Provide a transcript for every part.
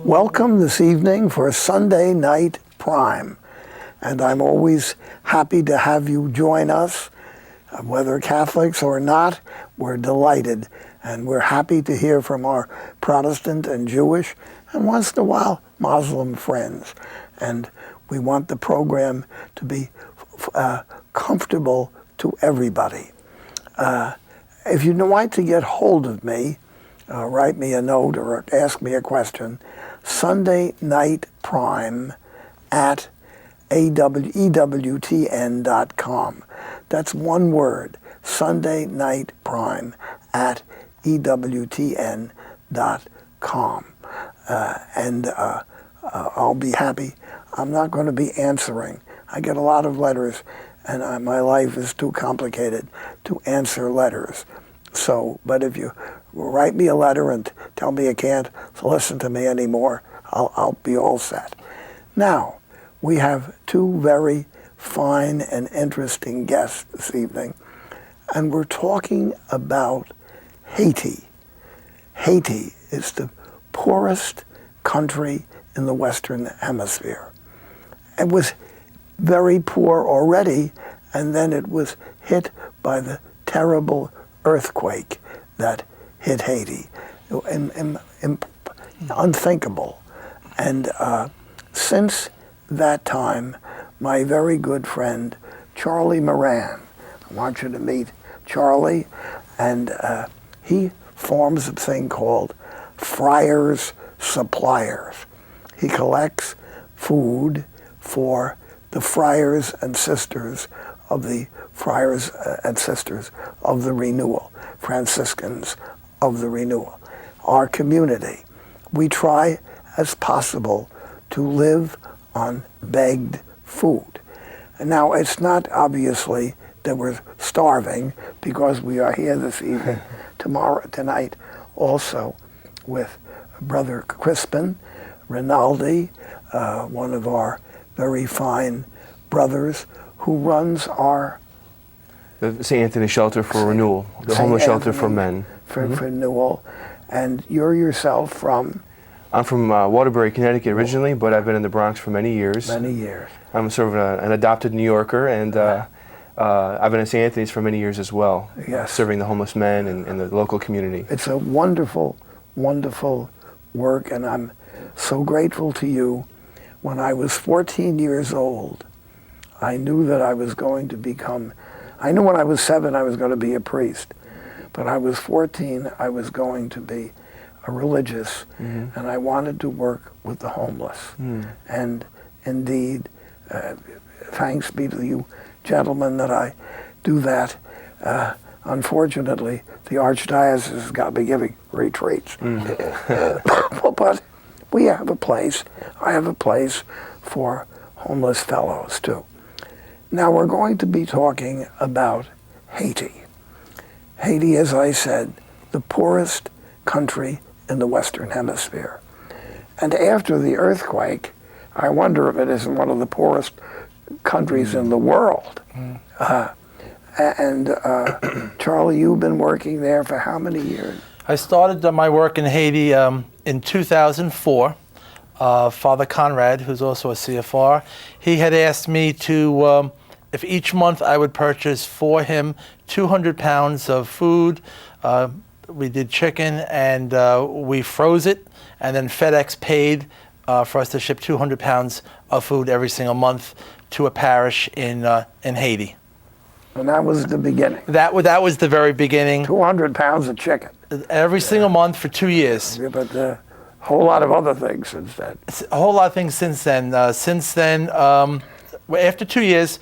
Welcome this evening for Sunday Night Prime, and I'm always happy to have you join us. Whether Catholics or not, we're delighted, and we're happy to hear from our Protestant and Jewish, and once in a while, Muslim friends. And we want the program to be comfortable to everybody. If you'd like to get hold of me, write me a note or ask me a question, Sunday Night Prime at EWTN.com. That's one word, Sunday Night Prime at EWTN.com. I'll be happy. I'm not going to be answering. I get a lot of letters, and my life is too complicated to answer letters. So, but if you write me a letter and tell me you can't listen to me anymore, I'll be all set. Now, we have two very fine and interesting guests this evening, and we're talking about Haiti. Haiti is the poorest country in the Western Hemisphere. It was very poor already, and then it was hit by the terrible earthquake that hit Haiti. Unthinkable. And since that time, my very good friend, Charlie Moran, I want you to meet Charlie, and he forms a thing called Friar Suppliers. He collects food for the friars and sisters of the Friars and Sisters of the Renewal, Franciscans of the Renewal, our community. We try as possible to live on begged food. Now, it's not obviously that we're starving, because we are here this evening, tonight, also with Brother Crispin, Rinaldi, one of our very fine brothers, who runs our the St. Anthony Shelter for Renewal, the homeless shelter for men. For renewal. And you're yourself from? I'm from Waterbury, Connecticut originally, but I've been in the Bronx for many years. Many years. I'm sort of an adopted New Yorker, and I've been at St. Anthony's for many years as well, yes. Serving the homeless men and the local community. It's a wonderful, wonderful work, and I'm so grateful to you. When I was 14 years old, I knew that I was going to become, I knew when I was 7 I was going to be a priest, but I was 14, I was going to be a religious, and I wanted to work with the homeless. And indeed, thanks be to you gentlemen that I do that. Unfortunately, the Archdiocese has got me giving retreats. But we have a place, I have a place for homeless fellows too. Now we're going to be talking about Haiti. Haiti, as I said, the poorest country in the Western Hemisphere. And after the earthquake, I wonder if it isn't one of the poorest countries in the world. Charlie, you've been working there for how many years? I started my work in Haiti in 2004. Father Conrad, who's also a CFR, he had asked me to, if each month I would purchase for him 200 pounds of food. We did chicken, and we froze it, and then FedEx paid for us to ship 200 pounds of food every single month to a parish in Haiti. And that was the beginning. That was the very beginning. 200 pounds of chicken. Every single month for 2 years. Yeah, but a whole lot of other things since then. A whole lot of things since then. After 2 years,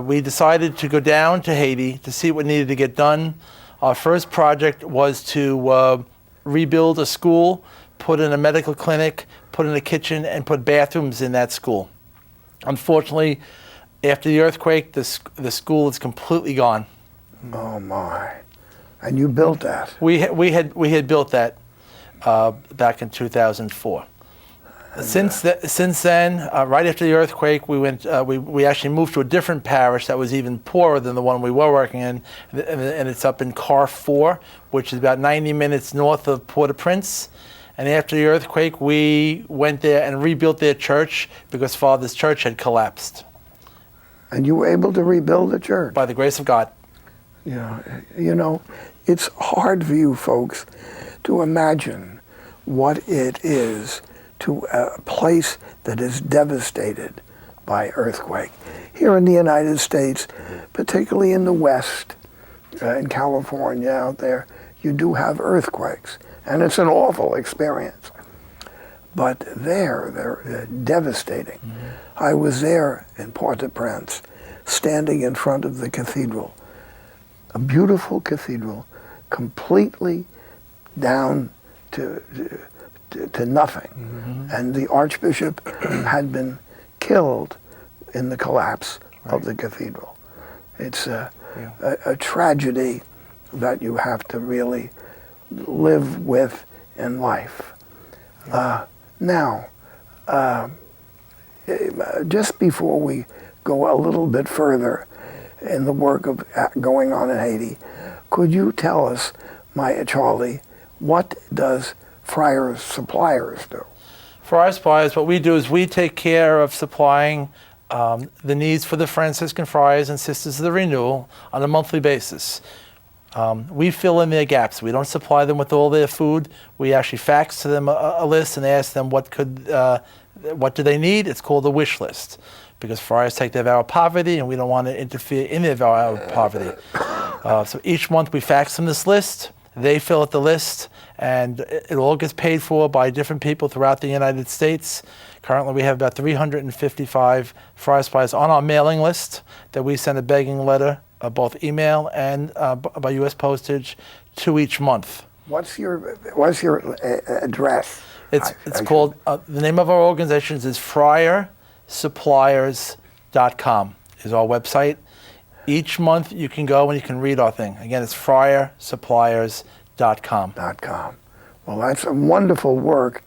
we decided to go down to Haiti to see what needed to get done. Our first project was to rebuild a school, put in a medical clinic, put in a kitchen, and put bathrooms in that school. Unfortunately, after the earthquake, the school is completely gone. Oh my! And you built that? We had built that back in 2004. Since then, right after the earthquake, we actually moved to a different parish that was even poorer than the one we were working in, and it's up in Car 4, which is about 90 minutes north of Port-au-Prince. And after the earthquake, we went there and rebuilt their church because Father's church had collapsed. And you were able to rebuild the church? By the grace of God. Yeah, you know, it's hard for you folks to imagine what it is to a place that is devastated by earthquake. Here in the United States, particularly in the West, in California out there, you do have earthquakes, and it's an awful experience. But they're devastating. Mm-hmm. I was there in Port-au-Prince, standing in front of the cathedral, a beautiful cathedral, completely down to nothing. Mm-hmm. And the Archbishop had been killed in the collapse of the cathedral. It's a tragedy that you have to really live with in life. Now, just before we go a little bit further in the work of going on in Haiti, could you tell us, Charlie, what does Friar Suppliers do? Friar Suppliers, what we do is we take care of supplying the needs for the Franciscan Friars and Sisters of the Renewal on a monthly basis. We fill in their gaps. We don't supply them with all their food. We actually fax to them a list and ask them what do they need. It's called a wish list, because friars take their vow of poverty and we don't want to interfere in their vow of poverty. So each month we fax them this list. They fill out the list, and it all gets paid for by different people throughout the United States. Currently, we have about 355 Friar Suppliers on our mailing list that we send a begging letter, both email and by U.S. postage, to each month. What's your address? It's called, the name of our organization is FriarSuppliers.com is our website. Each month you can go and you can read our thing. Again, it's FriarSuppliers.com. Well, that's a wonderful work.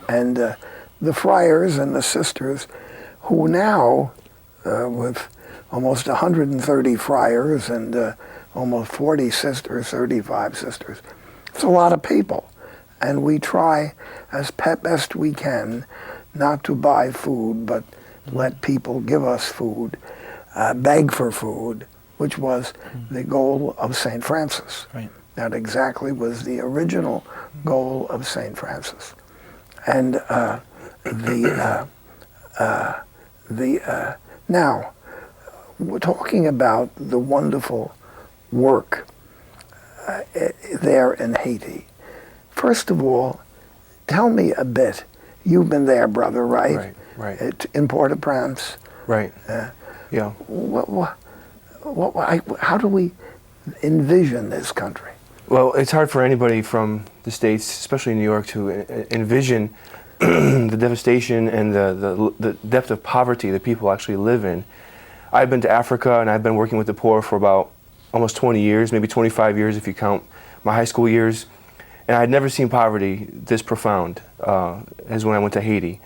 And the friars and the sisters, who now, with almost 130 friars and almost 40 sisters, 35 sisters, it's a lot of people. And we try as best we can not to buy food, but let people give us food. Beg for food, which was the goal of St. Francis. Right. That exactly was the original goal of St. Francis. And now, we're talking about the wonderful work there in Haiti. First of all, tell me a bit. You've been there, brother, right? Right. In Port-au-Prince. Right. Yeah. How do we envision this country? Well, it's hard for anybody from the States, especially New York, to envision the devastation and the depth of poverty that people actually live in. I've been to Africa, and I've been working with the poor for about almost 20 years, maybe 25 years if you count my high school years. And I had never seen poverty this profound as when I went to Haiti.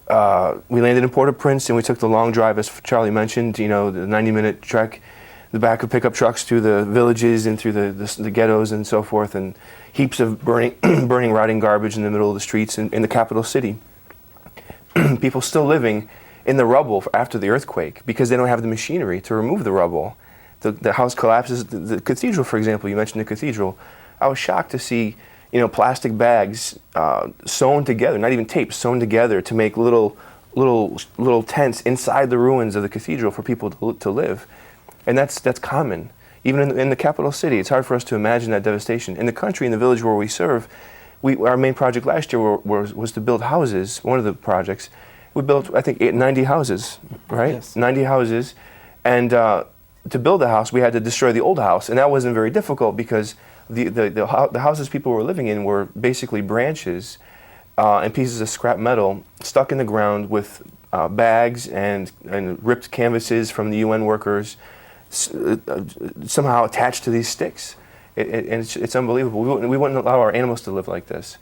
We landed in Port-au-Prince, and we took the long drive, as Charlie mentioned, the 90-minute trek, the back of pickup trucks through the villages and through the ghettos and so forth, and heaps of burning, rotting garbage in the middle of the streets in the capital city. People still living in the rubble after the earthquake because they don't have the machinery to remove the rubble. The house collapses. The cathedral, for example, you mentioned the cathedral. I was shocked to see plastic bags sewn together, not even taped, sewn together to make little tents inside the ruins of the cathedral for people to live. And that's common. Even in the capital city, it's hard for us to imagine that devastation. In the country, in the village where we serve, our main project last year was to build houses. One of the projects, we built, I think, 90 houses, right? Yes. 90 houses, And to build a house, we had to destroy the old house, and that wasn't very difficult because the houses people were living in were basically branches and pieces of scrap metal stuck in the ground with bags and ripped canvases from the UN workers somehow attached to these sticks. And it's unbelievable. We wouldn't allow our animals to live like this.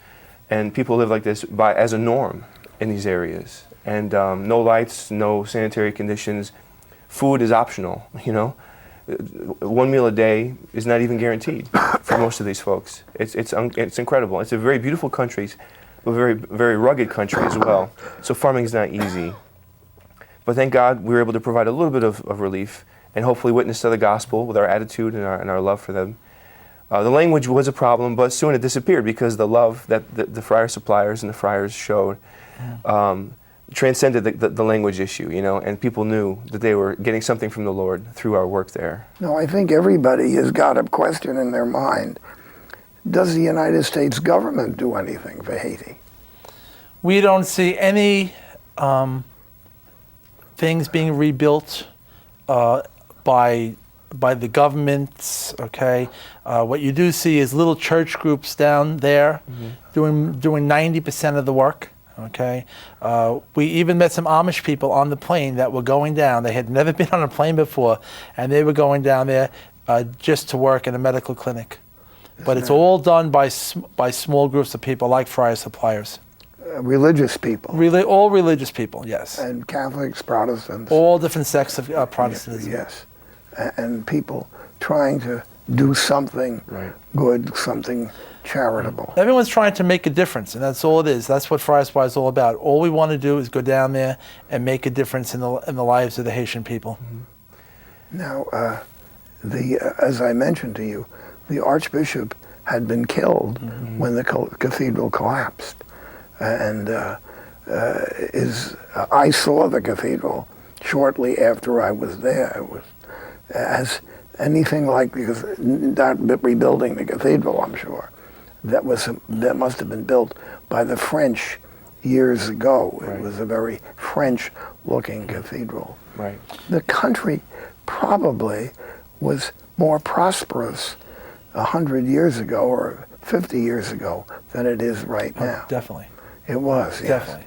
And people live like this as a norm in these areas. And no lights, no sanitary conditions. Food is optional, you know. 1 meal a day is not even guaranteed for most of these folks. It's incredible. It's a very beautiful country, but very, very rugged country as well. So farming is not easy. But thank God we were able to provide a little bit of relief and hopefully witness to the gospel with our attitude and our love for them. The language was a problem, but soon it disappeared because the love that the Friar Suppliers and the friars showed transcended the language issue, you know, and people knew that they were getting something from the Lord through our work there. No, I think everybody has got a question in their mind. Does the United States government do anything for Haiti? We don't see any things being rebuilt by the governments. Okay, what you do see is little church groups down there doing 90% of the work. Okay, we even met some Amish people on the plane that were going down. They had never been on a plane before, and they were going down there just to work in a medical clinic. But it's all done by small groups of people like Friar Suppliers. Religious people. All religious people, yes. And Catholics, Protestants. All different sects of Protestantism. Yes. And people trying to do something good, something charitable. Everyone's trying to make a difference, and that's all it is. That's what Friar Suppliers is all about. All we want to do is go down there and make a difference in the lives of the Haitian people. Now, as I mentioned to you, the Archbishop had been killed when the cathedral collapsed. And I saw the cathedral shortly after I was there. It was as anything like, because not rebuilding the cathedral, I'm sure, that must have been built by the French years ago. It was a very French-looking cathedral. Right. The country probably was more prosperous 100 years ago or 50 years ago than it is right now. Definitely. It was, yes. Definitely.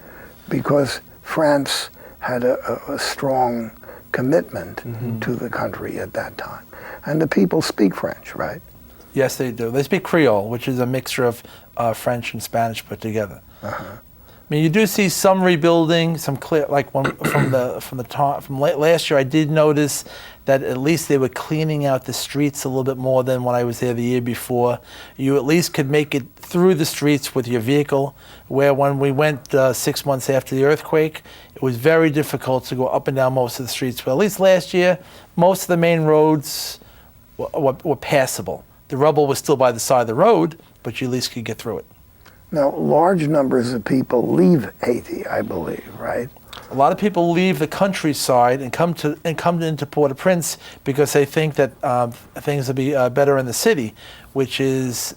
Because France had a strong commitment to the country at that time. And the people speak French, right? Yes, they do. They speak Creole, which is a mixture of French and Spanish put together. I mean, you do see some rebuilding, some clear, like from last year. I did notice that at least they were cleaning out the streets a little bit more than when I was there the year before. You at least could make it through the streets with your vehicle, where when we went 6 months after the earthquake, it was very difficult to go up and down most of the streets. But at least last year, most of the main roads were passable. The rubble was still by the side of the road, but you at least could get through it. Now, large numbers of people leave Haiti, I believe, right? A lot of people leave the countryside and come into Port-au-Prince because they think that things will be better in the city, which is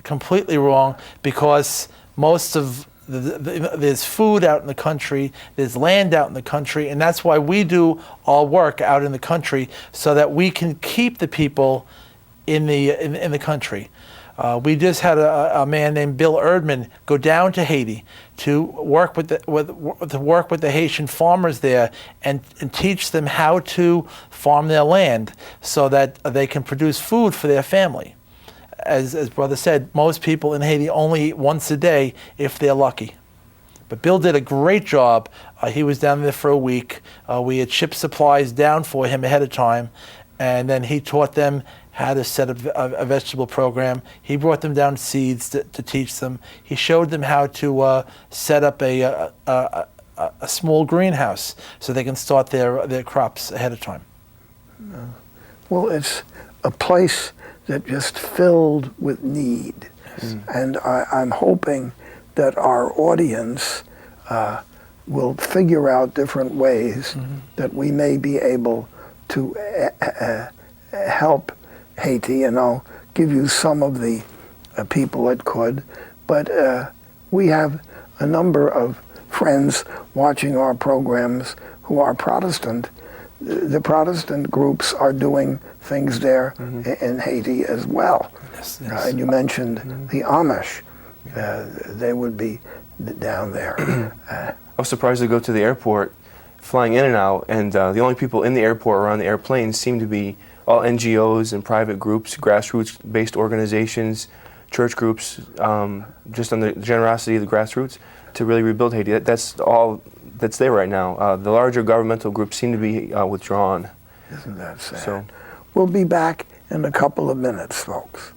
completely wrong, because most of there's food out in the country, there's land out in the country, and that's why we do our work out in the country, so that we can keep the people in the country. We just had a man named Bill Erdman go down to Haiti to work with the Haitian farmers there and teach them how to farm their land so that they can produce food for their family. As Brother said, most people in Haiti only eat once a day if they're lucky. But Bill did a great job. He was down there for a week. We had shipped supplies down for him ahead of time, and then he taught them how to set up a vegetable program. He brought them down seeds to teach them. He showed them how to set up a small greenhouse so they can start their crops ahead of time. Well, it's a place that just filled with need. Yes. And I'm hoping that our audience will figure out different ways that we may be able to help Haiti, and I'll give you some of the people that could. But we have a number of friends watching our programs who are Protestant, the Protestant groups are doing things there in Haiti as well. Yes, yes. And you mentioned the Amish. They would be down there. I was surprised to go to the airport, flying in and out, and the only people in the airport or on the airplanes seemed to be all NGOs and private groups, grassroots-based organizations, church groups, just on the generosity of the grassroots to really rebuild Haiti. That's all that's there right now. The larger governmental groups seem to be withdrawn. Isn't that sad? So, we'll be back in a couple of minutes, folks.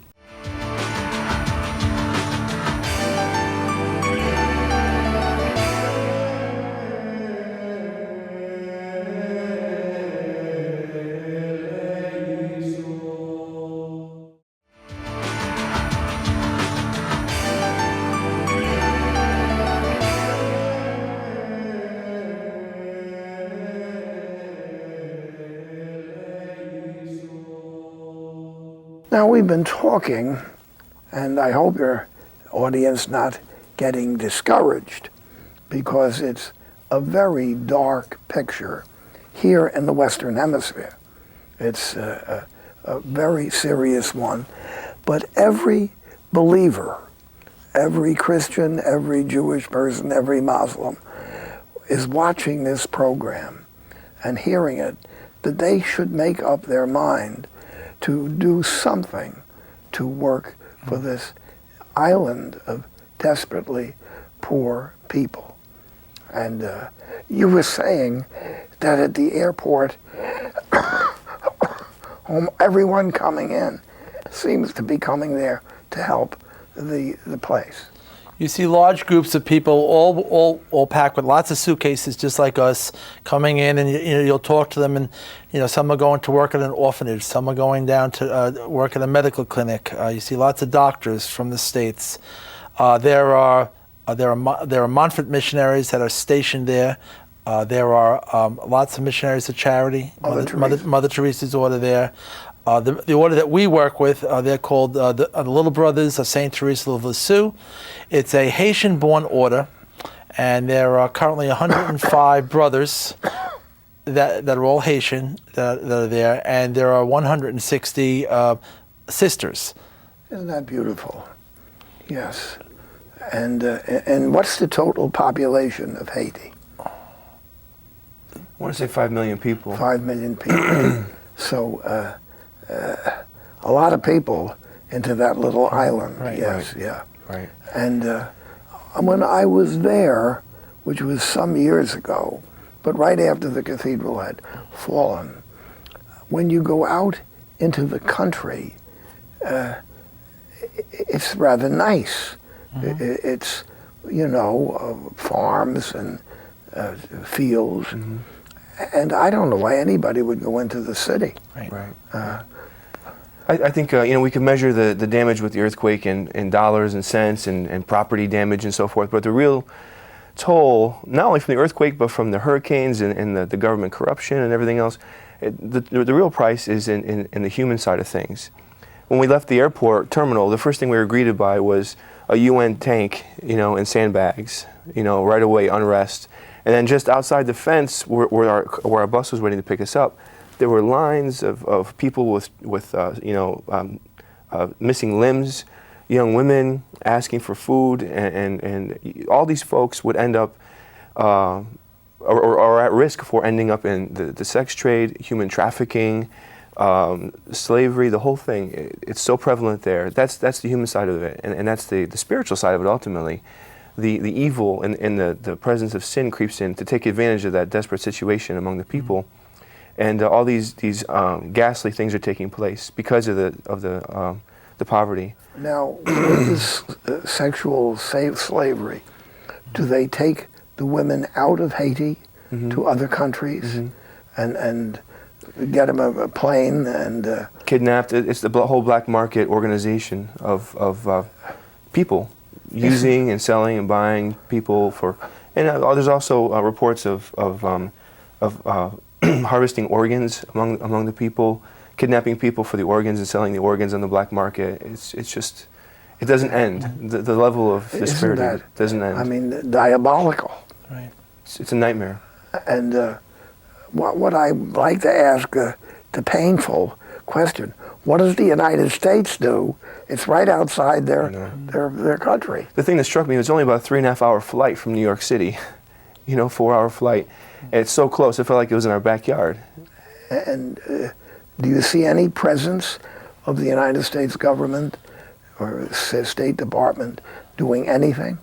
Now we've been talking, and I hope your audience not getting discouraged, because it's a very dark picture here in the Western Hemisphere. It's a very serious one, but every believer, every Christian, every Jewish person, every Muslim is watching this program and hearing it, that they should make up their mind to do something to work for this island of desperately poor people. And you were saying that at the airport, everyone coming in seems to be coming there to help the place. You see large groups of people all packed with lots of suitcases, just like us, coming in, and you'll talk to them, and some are going to work at an orphanage, some are going down to work at a medical clinic. You see lots of doctors from the States. There are Montfort missionaries that are stationed there. There are lots of missionaries of charity. Mother Teresa's order there. The order that we work with, they're called the Little Brothers of St. Teresa of Lisieux. It's a Haitian-born order, and there are currently 105 brothers that are all Haitian that are there, and there are 160 sisters. Isn't that beautiful? Yes. And what's the total population of Haiti? I want to say 5 million people. 5 million people. So a lot of people into that little island. Right, yes, right. yeah. Right. And when I was there, which was some years ago, but right after the cathedral had fallen, when you go out into the country, it's rather nice. It's, farms and fields. And I don't know why anybody would go into the city. Right. I think we can measure the damage with the earthquake in dollars and cents and property damage and so forth, but the real toll, not only from the earthquake, but from the hurricanes and the government corruption and everything else, the real price is in the human side of things. When we left the airport terminal, the first thing we were greeted by was a UN tank, and sandbags, right away, unrest. And then just outside the fence where our bus was waiting to pick us up, there were lines of people with missing limbs, young women asking for food, and all these folks would end up or at risk for ending up in the sex trade, human trafficking, slavery, the whole thing. It's so prevalent there. That's the human side of it, and that's the spiritual side of it ultimately. The evil and the presence of sin creeps in to take advantage of that desperate situation among the people, and all these ghastly things are taking place because of the poverty. Now, with this sexual slavery, do they take the women out of Haiti to other countries and get them a plane and kidnapped? It's the whole black market organization of people. Using and selling and buying people for, and there's also reports of harvesting organs among the people, kidnapping people for the organs and selling the organs on the black market. It's just, it doesn't end. The level of disparity doesn't end. I mean, diabolical. Right. It's a nightmare. And what I like to ask the painful question: what does the United States do? It's right outside their country. The thing that struck me was only about a 3.5-hour flight from New York City. 4-hour flight. And it's so close. It felt like it was in our backyard. And do you see any presence of the United States government or State Department doing anything?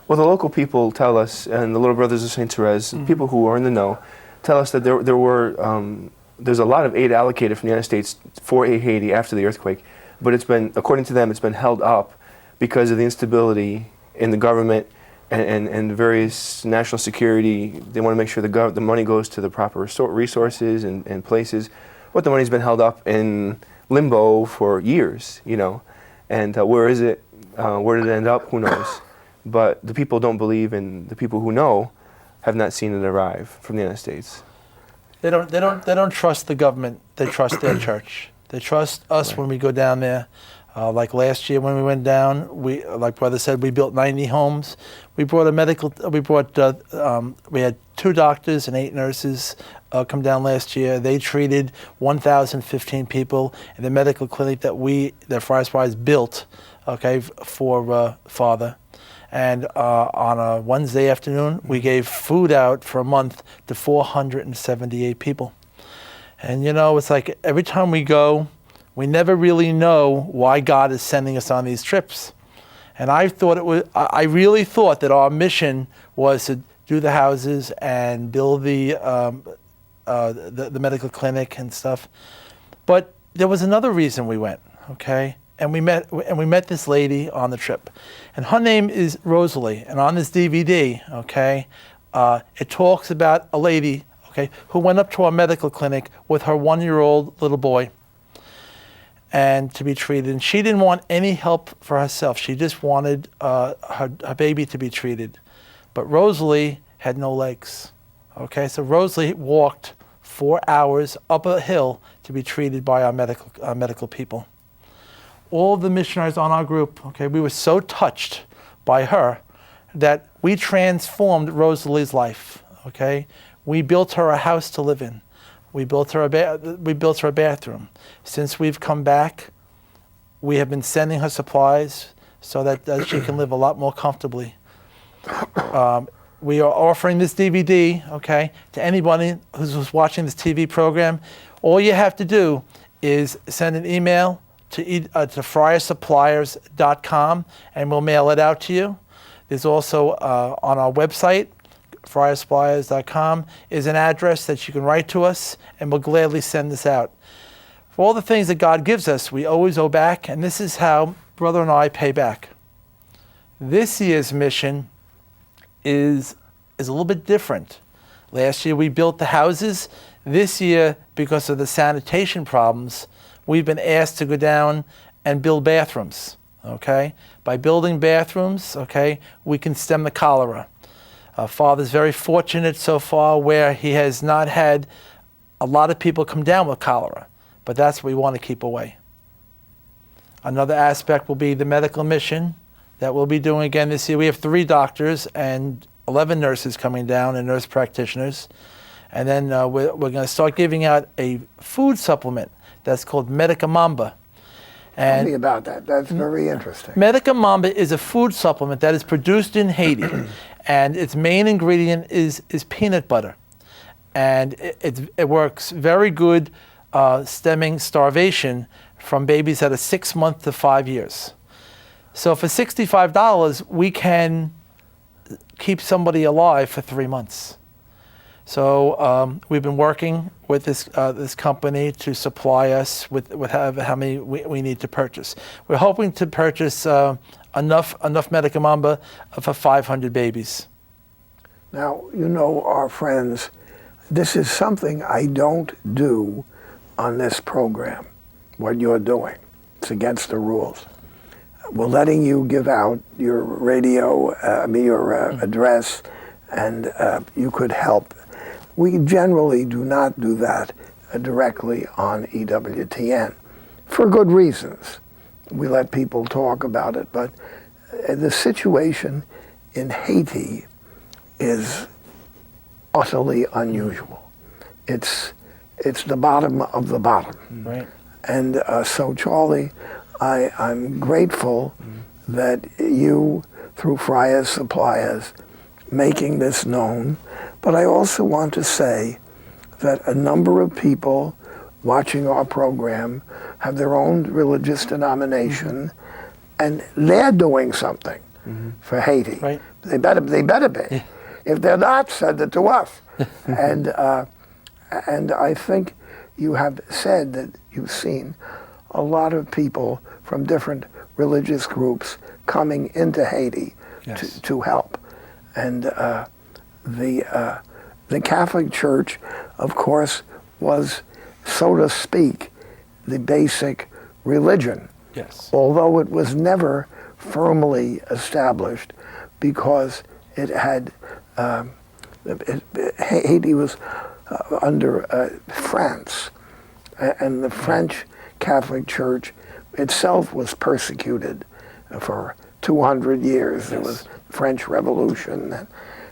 Well, the local people tell us, and the Little Brothers of St. Therese, people who are in the know, tell us that there's a lot of aid allocated from the United States for Haiti after the earthquake, but it's been, according to them, it's been held up because of the instability in the government and various national security. They want to make sure the money goes to the proper resources and places. But the money's been held up in limbo for years, And where is it? Where did it end up? Who knows? But the people don't believe, and the people who know have not seen it arrive from the United States. They don't trust the government. They trust their church. They trust us when we go down there. Like last year when we went down, like Brother said, we built 90 homes. We brought we had 2 doctors and 8 nurses come down last year. They treated 1,015 people in the medical clinic that Friar Suppliers built, for Father. And on a Wednesday afternoon, we gave food out for a month to 478 people. And it's like every time we go, we never really know why God is sending us on these trips. And I really thought that our mission was to do the houses and build the medical clinic and stuff. But there was another reason we went, okay? And we met this lady on the trip. And her name is Rosalie. And on this DVD, okay, it talks about a lady, okay, who went up to our medical clinic with her 1-year-old little boy and to be treated. And she didn't want any help for herself. She just wanted her baby to be treated. But Rosalie had no legs. Okay, so Rosalie walked 4 hours up a hill to be treated by our medical people. All the missionaries on our group, okay, we were so touched by her that we transformed Rosalie's life. Okay, we built her a house to live in. We built her a bathroom. Since we've come back, we have been sending her supplies so that she can live a lot more comfortably. We are offering this DVD, okay, to anybody who's watching this TV program. All you have to do is send an email to friarsuppliers.com, and we'll mail it out to you. There's also on our website, friarsuppliers.com, is an address that you can write to us, and we'll gladly send this out. For all the things that God gives us, we always owe back, and this is how Brother and I pay back. This year's mission is a little bit different. Last year we built the houses. This year, because of the sanitation problems, we've been asked to go down and build bathrooms. Okay? By building bathrooms, okay, we can stem the cholera. Father's very fortunate so far where he has not had a lot of people come down with cholera, but that's what we want to keep away. Another aspect will be the medical mission that we'll be doing again this year. We have 3 doctors and 11 nurses coming down and nurse practitioners. And then we're going to start giving out a food supplement that's called Medica Mamba. Tell me about that. That's very interesting. Medica Mamba is a food supplement that is produced in Haiti, and its main ingredient is peanut butter. And it works very good stemming starvation from babies that are 6 months to 5 years. So for $65, we can keep somebody alive for 3 months. So we've been working with this company to supply us with how many we need to purchase. We're hoping to purchase enough Medica Mamba for 500 babies. Now, our friends, this is something I don't do on this program, what you're doing. It's against the rules. We're letting you give out your your address, and you could help. We generally do not do that directly on EWTN for good reasons. We let people talk about it, but the situation in Haiti is utterly unusual. it's the bottom of the bottom. Right. And so, Charlie, I'm grateful that you, through Friar Suppliers, making this known. But I also want to say that a number of people watching our program have their own religious denomination, and they're doing something for Haiti. Right. They better be. Yeah. If they're not, send it to us. And I think you have said that you've seen a lot of people from different religious groups coming into Haiti Yes. to help. And the Catholic Church, of course, was, so to speak, the basic religion, Yes. although it was never firmly established because it had Haiti was under France, and the French Catholic Church itself was persecuted for 200 years. There was the French Revolution, and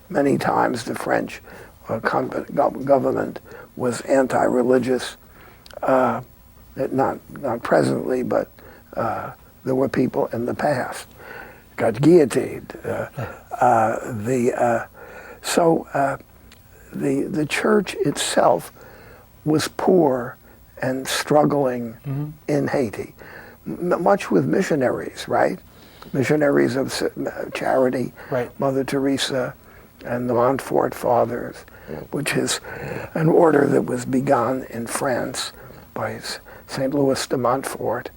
many times the French government was anti-religious. Not presently, but there were people in the past got guillotined. The church itself was poor and struggling in Haiti, much with missionaries, right? Missionaries of charity, Right. Mother Teresa and the Montfort Fathers, which is an order that was begun in France by St. Louis de Montfort,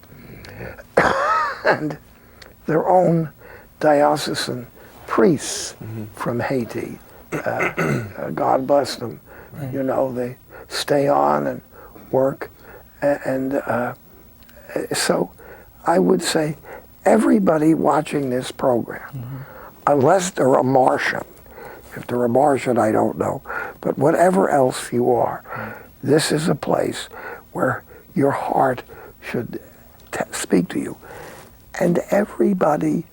and their own diocesan priests from Haiti. God bless them. Right. You know, they stay on and work. And so I would say everybody watching this program, unless they're a Martian, if they're a Martian, I don't know, but whatever else you are, this is a place where your heart should speak to you. And everybody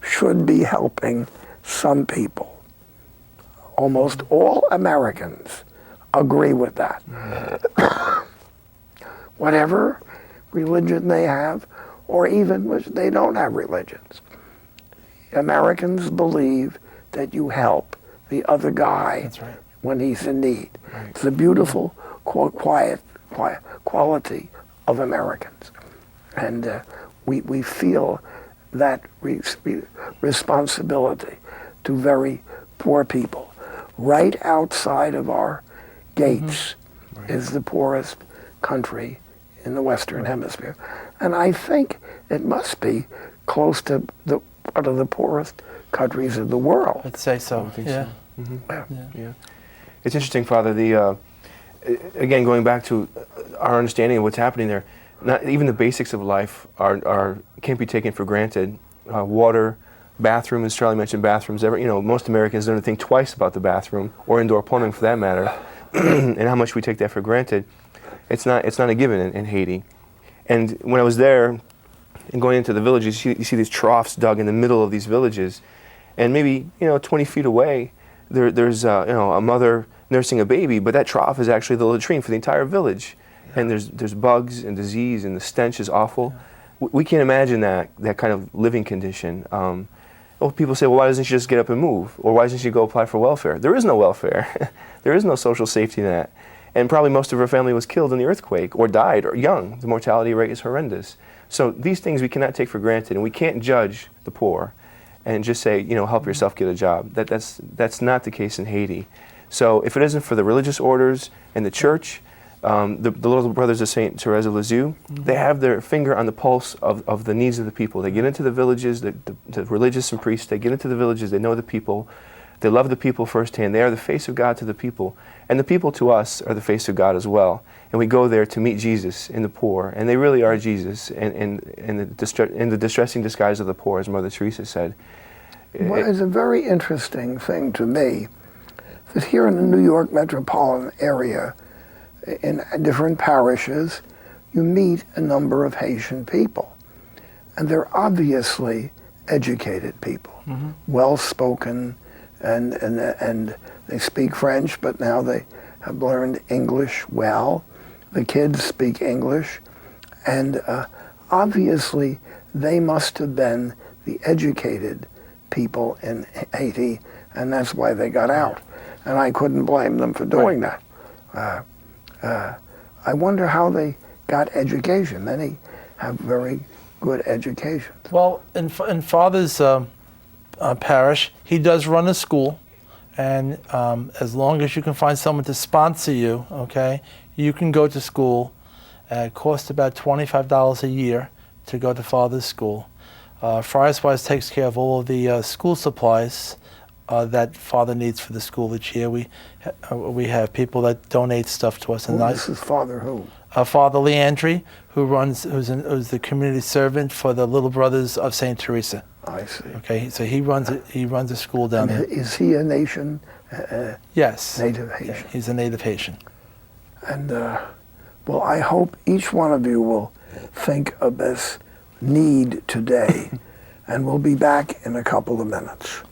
should be helping some people. Almost all Americans agree with that. Whatever religion they have, or even which they don't have religions. Americans believe that you help the other guy That's right. when he's in need. Right. It's a beautiful quiet quality of Americans. And we feel that responsibility to very poor people. Right outside of our gates is the poorest country in the Western Hemisphere. And I think it must be close to one of the poorest countries in the world. I'd say so. I think Yeah. so. Yeah. Yeah. It's interesting, Father, again, going back to our understanding of what's happening there, not even the basics of life can't be taken for granted. Water, bathrooms, Charlie mentioned bathrooms. Most Americans don't think twice about the bathroom, or indoor plumbing for that matter, and how much we take that for granted. It's not a given in Haiti. And when I was there and going into the villages, you see these troughs dug in the middle of these villages, and maybe 20 feet away, there's a mother nursing a baby, but that trough is actually the latrine for the entire village. And there's bugs and disease, and the stench is awful. We can't imagine that kind of living condition. People say, well, why doesn't she just get up and move? Or why doesn't she go apply for welfare? There is no welfare. There is no social safety net. And probably most of her family was killed in the earthquake or died or young. The mortality rate is horrendous. So these things we cannot take for granted, and we can't judge the poor and just say, help yourself get a job. That's not the case in Haiti. So if it isn't for the religious orders and the church, the Little Brothers of St. Therese of Lisieux, they have their finger on the pulse of the needs of the people. They get into the villages, the religious and priests, they get into the villages, they know the people, they love the people firsthand. They are the face of God to the people. And the people to us are the face of God as well. And we go there to meet Jesus in the poor. And they really are Jesus in the distressing disguise of the poor, as Mother Teresa said. Well, it's a very interesting thing to me that here in the New York metropolitan area, in different parishes, you meet a number of Haitian people. And they're obviously educated people, well-spoken, and they speak French, but now they have learned English well. The kids speak English. And obviously, they must have been the educated people in Haiti, and that's why they got out. And I couldn't blame them for doing that. I wonder how they got education. Many have very good education. Well, in Father's parish, he does run a school, and as long as you can find someone to sponsor you, okay, you can go to school. It costs about $25 a year to go to Father's school. Friar Suppliers takes care of all of the school supplies that Father needs for the school each year. We have people that donate stuff to us. And This is Father who? Father Leandri, who's the community servant for the Little Brothers of St. Teresa. I see. Okay, so he runs a school down there. Is he a nation? Yes. Native Haitian. Yeah, he's a native Haitian. And well, I hope each one of you will think of this need today, and we'll be back in a couple of minutes.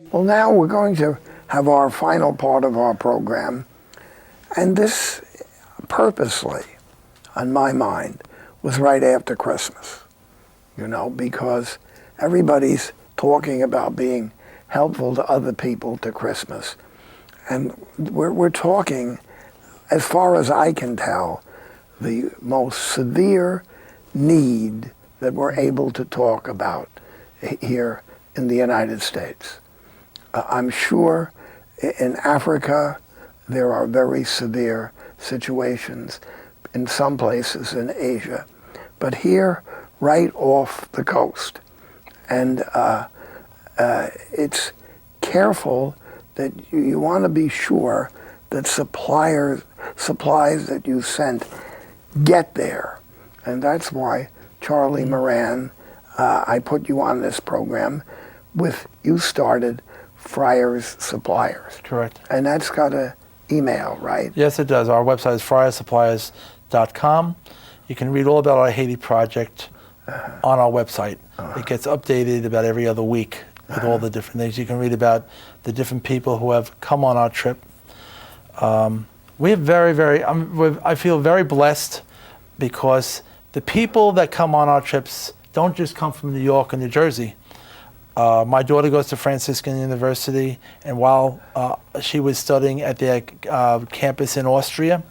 Well, now we're going to have our final part of our program, and this purposely, on my mind, was right after Christmas, because everybody's talking about being helpful to other people to Christmas. And we're talking, as far as I can tell, the most severe need that we're able to talk about here in the United States. I'm sure in Africa there are very severe situations, in some places in Asia, but here right off the coast. And it's careful that you want to be sure that supplies that you sent get there. And that's why Charlie Moran, I put you on this program you started Friar Suppliers. Correct. And that's got an email, right? Yes, it does. Our website is friarsuppliers.com. You can read all about our Haiti project on our website. It gets updated about every other week with all the different things. You can read about the different people who have come on our trip. We have I feel very blessed because the people that come on our trips don't just come from New York and New Jersey. My daughter goes to Franciscan University, and while she was studying at their campus in Austria,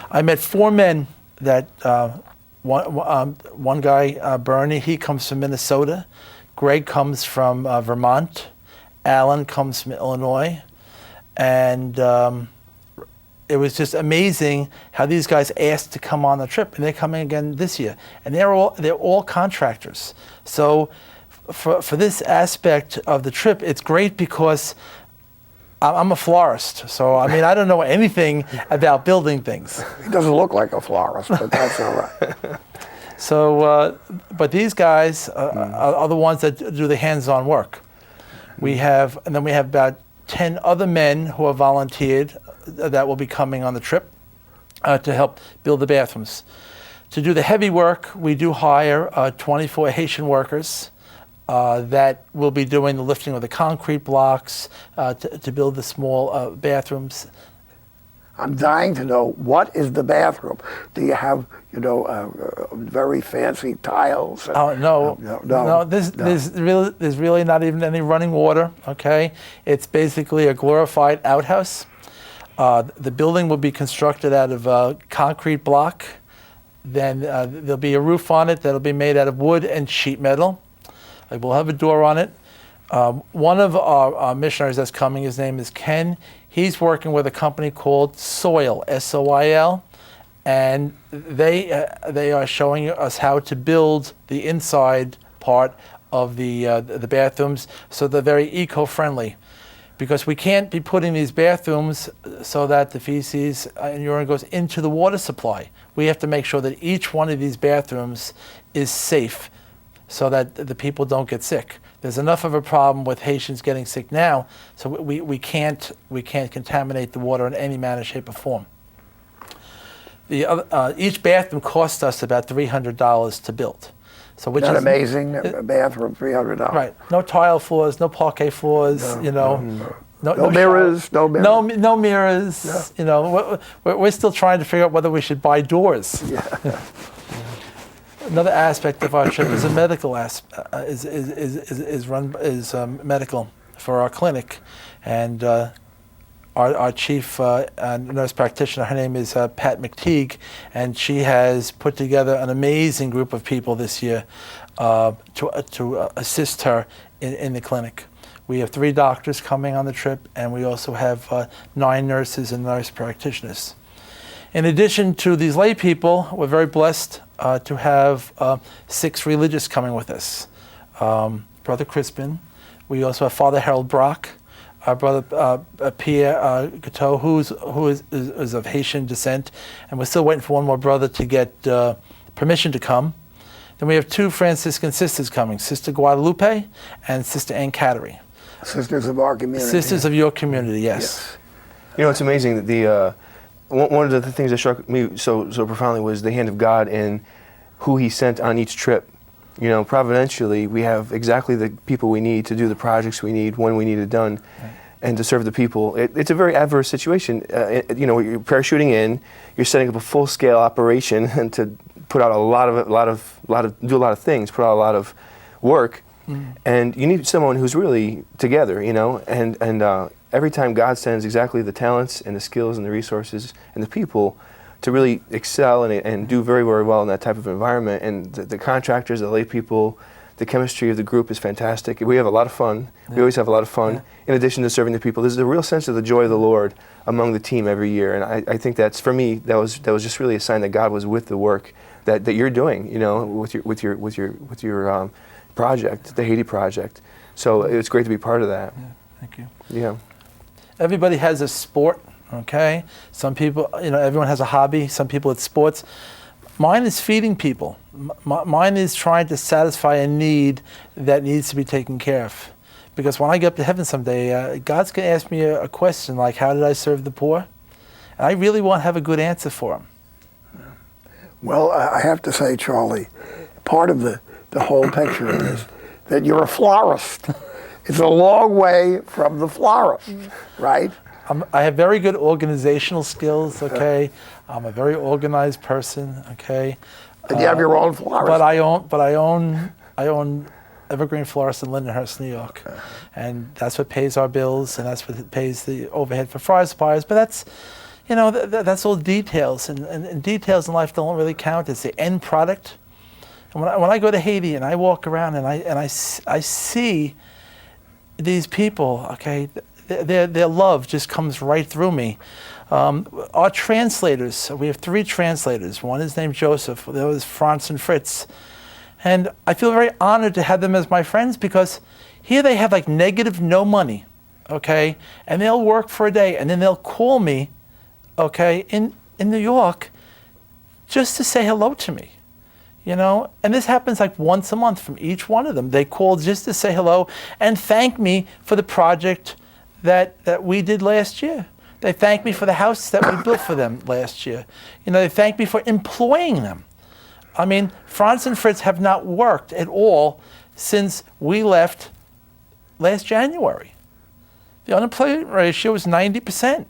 I met 4 men that, one guy, Bernie, he comes from Minnesota. Greg comes from Vermont. Alan comes from Illinois. And it was just amazing how these guys asked to come on the trip, and they're coming again this year. And they're all contractors. So for this aspect of the trip, it's great because I'm a florist. So, I mean, I don't know anything about building things. He doesn't look like a florist, but that's all right. So, but these guys are the ones that do the hands-on work. We have about 10 other men who have volunteered that will be coming on the trip to help build the bathrooms. To do the heavy work, we do hire 24 Haitian workers that will be doing the lifting of the concrete blocks to build the small bathrooms. I'm dying to know, what is the bathroom? Do you have, very fancy tiles? No. There's really not even any running water. Okay, it's basically a glorified outhouse. The building will be constructed out of a concrete block. Then there'll be a roof on it that'll be made out of wood and sheet metal. We'll have a door on it. One of our missionaries that's coming, his name is Ken. He's working with a company called Soil, S-O-I-L, and they are showing us how to build the inside part of the bathrooms, so they're very eco-friendly. because we can't be putting these bathrooms so that the feces and urine goes into the water supply. We have to make sure that each one of these bathrooms is safe so that the people don't get sick. There's enough of a problem with Haitians getting sick now, so we can't contaminate the water in any manner, shape, or form. Each bathroom costs us about $300 to build. So which Isn't that is amazing? A bathroom, $300. right. No tile floors, no parquet floors. No mirrors, no mirrors. No mirrors. No. We're still trying to figure out whether we should buy doors. Yeah. Another aspect of our trip is a medical medical for our clinic, and our chief nurse practitioner, her name is Pat McTeague, and she has put together an amazing group of people this year to assist her in the clinic. We have 3 doctors coming on the trip, and we also have 9 nurses and nurse practitioners. In addition to these lay people, we're very blessed to have 6 religious coming with us. Brother Crispin. We also have Father Harold Brock, our brother Pierre Gateau, who is of Haitian descent, and we're still waiting for one more brother to get permission to come. Then we have 2 Franciscan sisters coming, Sister Guadalupe and Sister Ann Cattery. Sisters of our community. Sisters of your community, yes. It's amazing that the one of the things that struck me so profoundly was the hand of God in who He sent on each trip. Providentially, we have exactly the people we need to do the projects we need when we need it done, and to serve the people. It's a very adverse situation. You're parachuting in, you're setting up a full-scale operation, and to put out do a lot of things, put out a lot of work, and you need someone who's really together. And every time God sends exactly the talents and the skills and the resources and the people to really excel and do very, very well in that type of environment. And the contractors, the lay people, the chemistry of the group is fantastic. We have a lot of fun. Yeah. We always have a lot of fun. Yeah. In addition to serving the people, there's a real sense of the joy of the Lord among the team every year. And I think that's, for me, that was just really a sign that God was with the work that you're doing, with your project, the Haiti project. So it's great to be part of that. Yeah, thank you. Yeah. Everybody has a sport. Okay, some people, everyone has a hobby. Some people it's sports. Mine is feeding people. Mine is trying to satisfy a need that needs to be taken care of. Because when I get up to heaven someday, God's going to ask me a question like, how did I serve the poor? And I really want to have a good answer for him. Well, I have to say, Charlie, part of the whole picture is that you're a florist. It's a long way from the florist, right? I have very good organizational skills, okay? I'm a very organized person, okay? And you have your own florist. But I own Evergreen Florist in Lindenhurst, New York. And that's what pays our bills, and that's what pays the overhead for Friar Suppliers. But that's, that's all details, and details in life don't really count. It's the end product. And when I go to Haiti and I walk around and I see these people, okay, their love just comes right through me. Our translators, we have 3 translators. One is named Joseph, the other is Franz and Fritz. And I feel very honored to have them as my friends, because here they have like negative no money, okay? And they'll work for a day and then they'll call me, okay, in New York just to say hello to me. And this happens like once a month from each one of them. They call just to say hello and thank me for the project that we did last year. They thank me for the house that we built for them last year. They thank me for employing them. I mean, Franz and Fritz have not worked at all since we left last January. The unemployment ratio is 90%.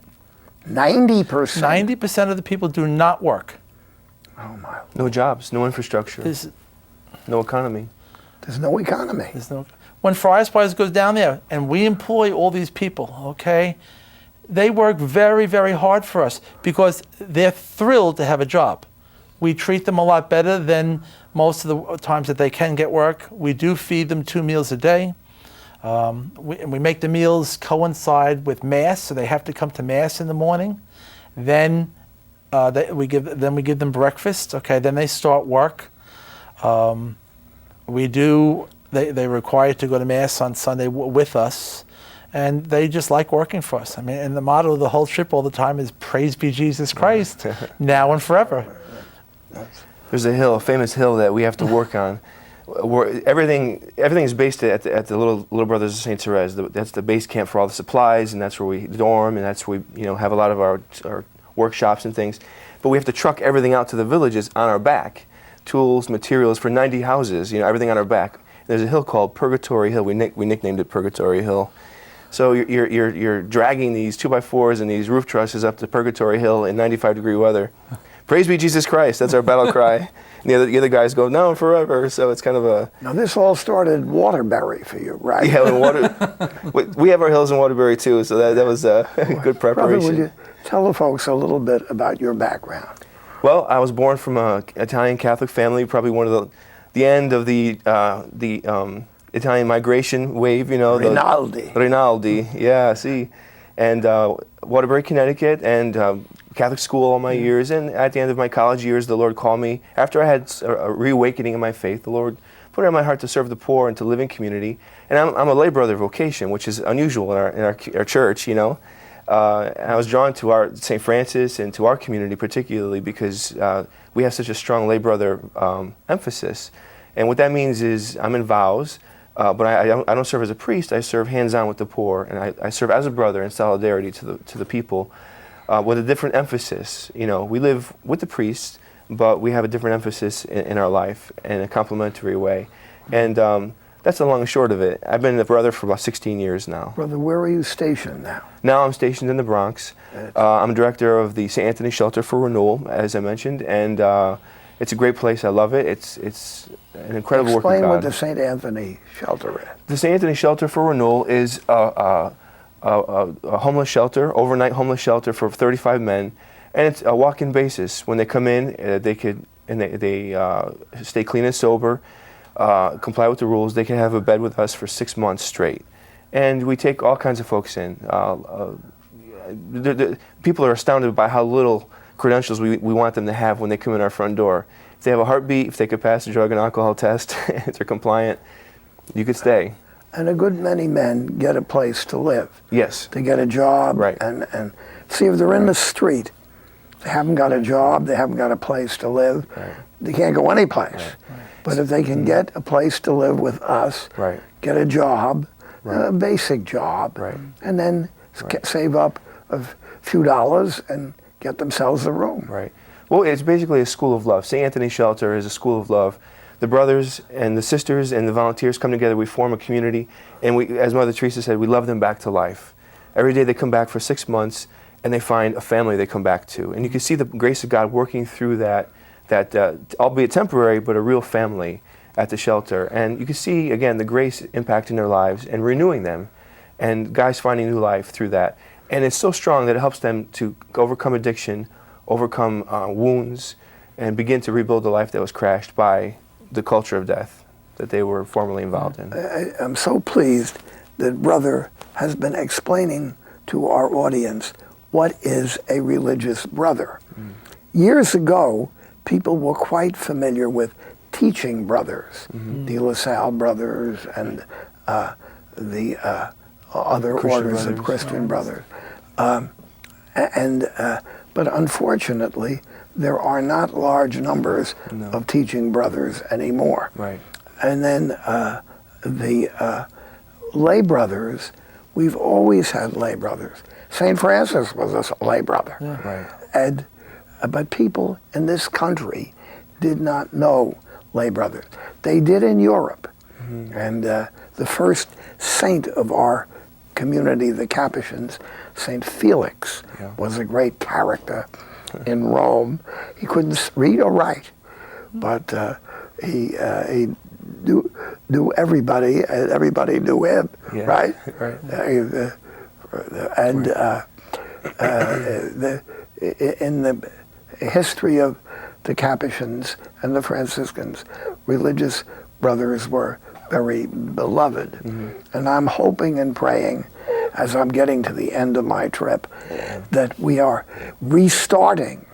90%? 90% of the people do not work. Oh my. No jobs, no infrastructure, no economy. There's no economy. When Friar Suppliers goes down there and we employ all these people, okay, they work very, very hard for us because they're thrilled to have a job. We treat them a lot better than most of the times that they can get work. We do feed them 2 meals a day. We make the meals coincide with Mass, so they have to come to Mass in the morning. Then we give them breakfast. Okay, then they start work. They're required to go to Mass on Sunday with us, and they just like working for us. I mean, and the motto of the whole trip all the time is "Praise be Jesus Christ, now and forever." There's a hill, a famous hill that we have to work on. Everything is based at the Little Brothers of St. Therese. That's the base camp for all the supplies, and that's where we dorm, and that's where we have a lot of our workshops and things. But we have to truck everything out to the villages on our back, tools, materials for 90 houses. Everything on our back. There's a hill called Purgatory Hill. We nicknamed it Purgatory Hill. So you're dragging these 2x4s and these roof trusses up to Purgatory Hill in 95-degree weather. Praise be Jesus Christ. That's our battle cry. And the other guys go, no, forever. So it's kind of a... Now, this all started Waterbury for you, right? Yeah, we have our hills in Waterbury, too, so that was a good preparation. Brother, would you tell the folks a little bit about your background? Well, I was born from an Italian Catholic family, probably one of the end of the Italian migration wave, Rinaldi. Rinaldi, yeah, see. And Waterbury, Connecticut, and Catholic school all my years. And at the end of my college years, the Lord called me. After I had a reawakening in my faith, the Lord put it on my heart to serve the poor and to live in community. And I'm a lay brother vocation, which is unusual in our church, And I was drawn to our St. Francis and to our community particularly because we have such a strong lay brother emphasis. And what that means is I'm in vows, but I don't serve as a priest. I serve hands-on with the poor, and I serve as a brother in solidarity to the people with a different emphasis. We live with the priest, but we have a different emphasis in our life in a complementary way. And that's the long and short of it. I've been a brother for about 16 years now. Brother, where are you stationed now? Now I'm stationed in the Bronx. I'm director of the St. Anthony Shelter for Renewal, as I mentioned, and it's a great place. I love it. It's an incredible work of God. Explain what the St. Anthony Shelter is. The St. Anthony Shelter for Renewal is a homeless shelter, overnight homeless shelter for 35 men, and it's a walk-in basis. When they come in, they stay clean and sober, comply with the rules. They can have a bed with us for 6 months straight, and we take all kinds of folks in. People are astounded by how little credentials we want them to have when they come in our front door. If they have a heartbeat, if they could pass a drug and alcohol test, if they're compliant, you could stay. And a good many men get a place to live. Yes. To get a job. Right. And see, if they're in the street, they haven't got a job, they haven't got a place to live, right. They can't go anyplace. Right. But if they can get a place to live with us, right. get a job, right. a basic job, right. and then right. save up a few dollars and get themselves a room. Right. Well, it's basically a school of love. St. Anthony Shelter is a school of love. The brothers and the sisters and the volunteers come together. We form a community, and we, as Mother Teresa said, we love them back to life. Every day they come back for 6 months, and they find a family they come back to. And you can see the grace of God working through that albeit temporary, but a real family at the shelter. And you can see, again, the grace impacting their lives and renewing them, and guys finding new life through that. And it's so strong that it helps them to overcome addiction, overcome wounds, and begin to rebuild the life that was crashed by the culture of death that they were formerly involved in. I'm so pleased that Brother has been explaining to our audience what is a religious brother. Years ago, people were quite familiar with teaching brothers, the LaSalle brothers and the other Christian orders brothers. of Christian brothers. But unfortunately, there are not large numbers of teaching brothers anymore. Right. And then the lay brothers, we've always had lay brothers. St. Francis was a lay brother. Yeah. Right. And, but people in this country did not know lay brothers. They did in Europe. And the first saint of our community, the Capuchins, St. Felix, was a great character in Rome. He couldn't read or write, but he knew everybody, and everybody knew him, right? Right. In the history of the Capuchins and the Franciscans, religious brothers were very beloved. And I'm hoping and praying, as I'm getting to the end of my trip, that we are restarting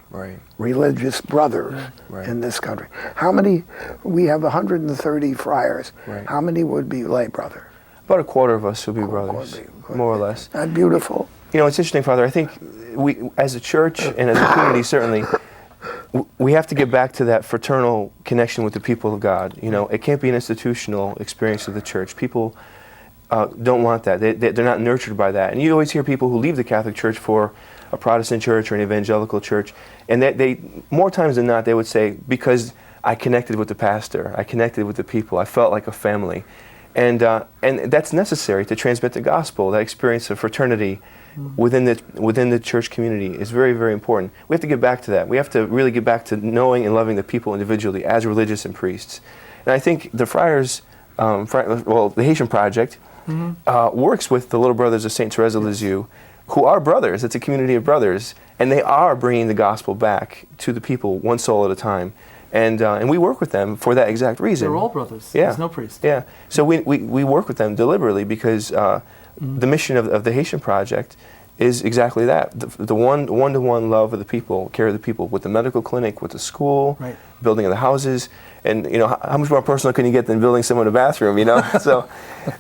religious brothers in this country. How many? We have 130 friars. How many would be lay brothers? about a quarter of us will be Quarter, brothers, more or less. That beautiful. You know, it's interesting, Father. I think we, as a church and as a community, certainly, we have to get back to that fraternal connection with the people of God. You know, it can't be an institutional experience of the church. People don't want that. They're not nurtured by that. And you always hear people who leave the Catholic Church for a Protestant church or an evangelical church, and they more times than not, they would say, because I connected with the pastor, I connected with the people, I felt like a family. And that's necessary to transmit the gospel. That experience of fraternity within the church community is very, very important. We have to get back to that. We have to really get back to knowing and loving the people individually as religious and priests. And I think the Friars, the Haitian Project, works with the Little Brothers of St. Therese of Lisieux, who are brothers. It's a community of brothers, and they are bringing the gospel back to the people, one soul at a time. And we work with them for that exact reason. They're all brothers. Yeah. There's no priest. Yeah. So we work with them deliberately because the mission of the Haitian Project is exactly that. The one-to-one love of the people, care of the people, with the medical clinic, with the school, Right. building of the houses. And, you know, how much more personal can you get than building someone a bathroom, you know?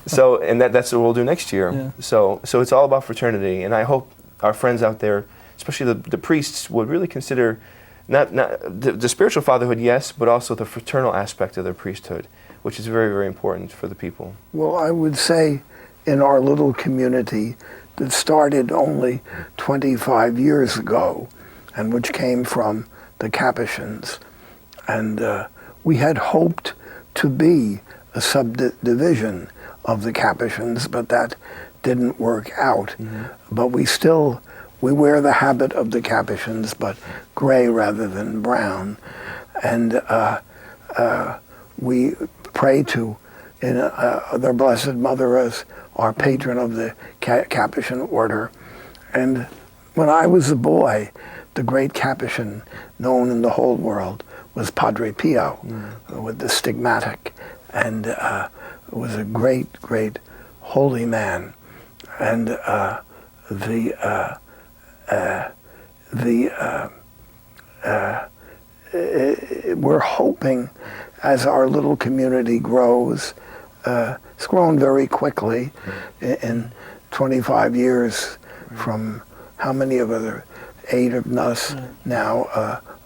So and that's what we'll do next year. Yeah. So it's all about fraternity. And I hope our friends out there, especially the priests, would really consider not the spiritual fatherhood, yes, but also the fraternal aspect of their priesthood, which is very, very important for the people. Well, I would say in our little community that started only 25 years ago and which came from the Capuchins, and we had hoped to be a subdivision of the Capuchins, but that didn't work out. But we wear the habit of the Capuchins, but gray rather than brown. And we pray to their Blessed Mother as our patron of the Capuchin order. And when I was a boy, the great Capuchin known in the whole world was Padre Pio with the stigmatic. And was a great, great holy man. And we're hoping as our little community grows, it's grown very quickly in 25 years from how many of us, 8 of us now,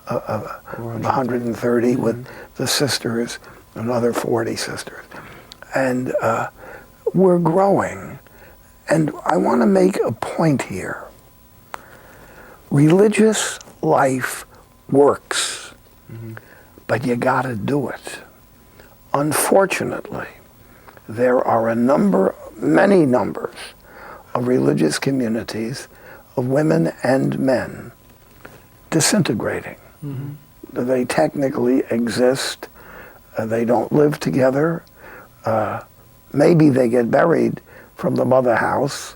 130 with the sisters, another 40 sisters. And we're growing. And I want to make a point here. Religious life works, but you got to do it. Unfortunately, there are many numbers of religious communities of women and men disintegrating. They technically exist. They don't live together. Maybe they get buried from the mother house,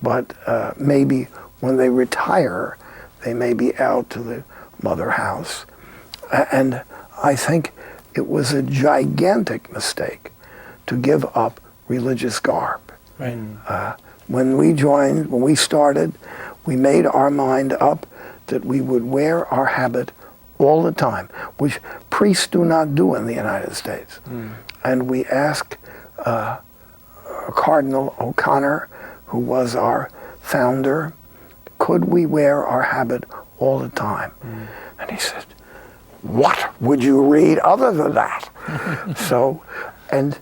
but maybe when they retire, they may be out to the mother house. And I think it was a gigantic mistake to give up religious garb. Right. When we started, we made our mind up that we would wear our habit all the time, which priests do not do in the United States. And we asked Cardinal O'Connor, who was our founder, could we wear our habit all the time? And he said, what would you read other than that? So, and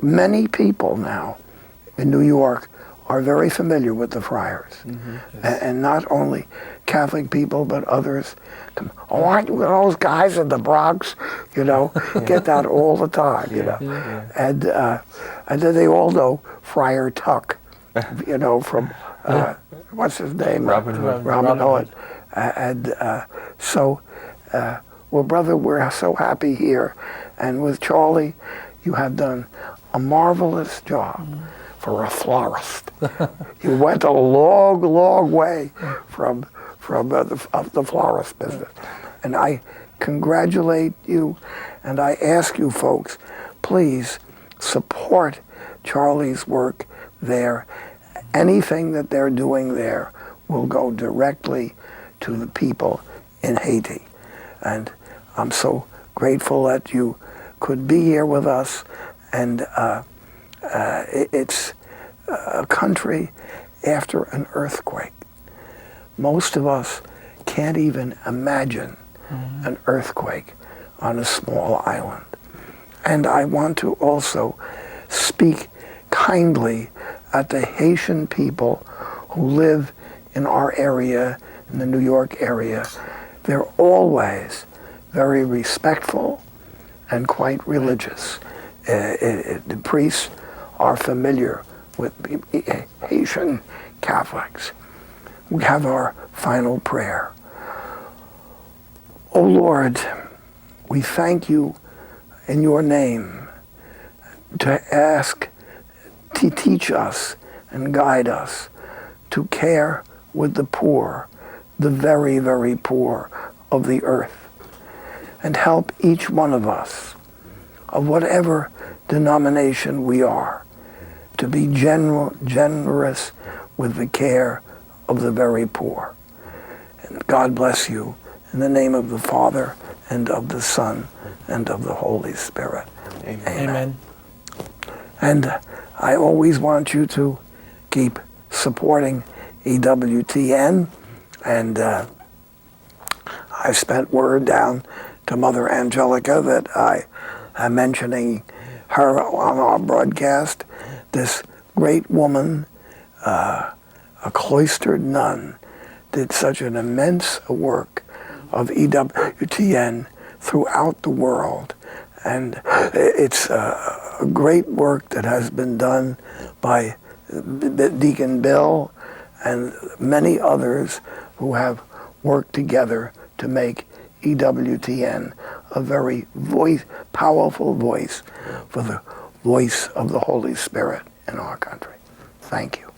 many people now in New York are very familiar with the Friars. And not only Catholic people, but others come, oh, aren't you those guys in the Bronx? You know, get that all the time, you know. And then they all know Friar Tuck, you know, from, what's his name? Robin Hood. Robin Hood. Well, brother, we're so happy here. And with Charlie, you have done a marvelous job for a florist. You went a long, long way from the florist business. And I congratulate you, and I ask you folks, please support Charlie's work there. Anything that they're doing there will go directly to the people in Haiti. And I'm so grateful that you could be here with us, and It's a country after an earthquake. Most of us can't even imagine an earthquake on a small island. And I want to also speak kindly at the Haitian people who live in our area, in the New York area. They're always very respectful and quite religious. The priests are familiar with Haitian Catholics. We have our final prayer. O Lord, we thank you in your name to teach us and guide us to care with the poor, the very, very poor of the earth, and help each one of us, of whatever denomination we are, to be generous with the care of the very poor. And God bless you in the name of the Father, and of the Son, and of the Holy Spirit. Amen. Amen. And I always want you to keep supporting EWTN. And I've spent word down to Mother Angelica that I am mentioning her on our broadcast. This great woman, a cloistered nun, did such an immense work of EWTN throughout the world. And it's a great work that has been done by Deacon Bill and many others who have worked together to make EWTN a very powerful voice for the voice of the Holy Spirit in our country. Thank you.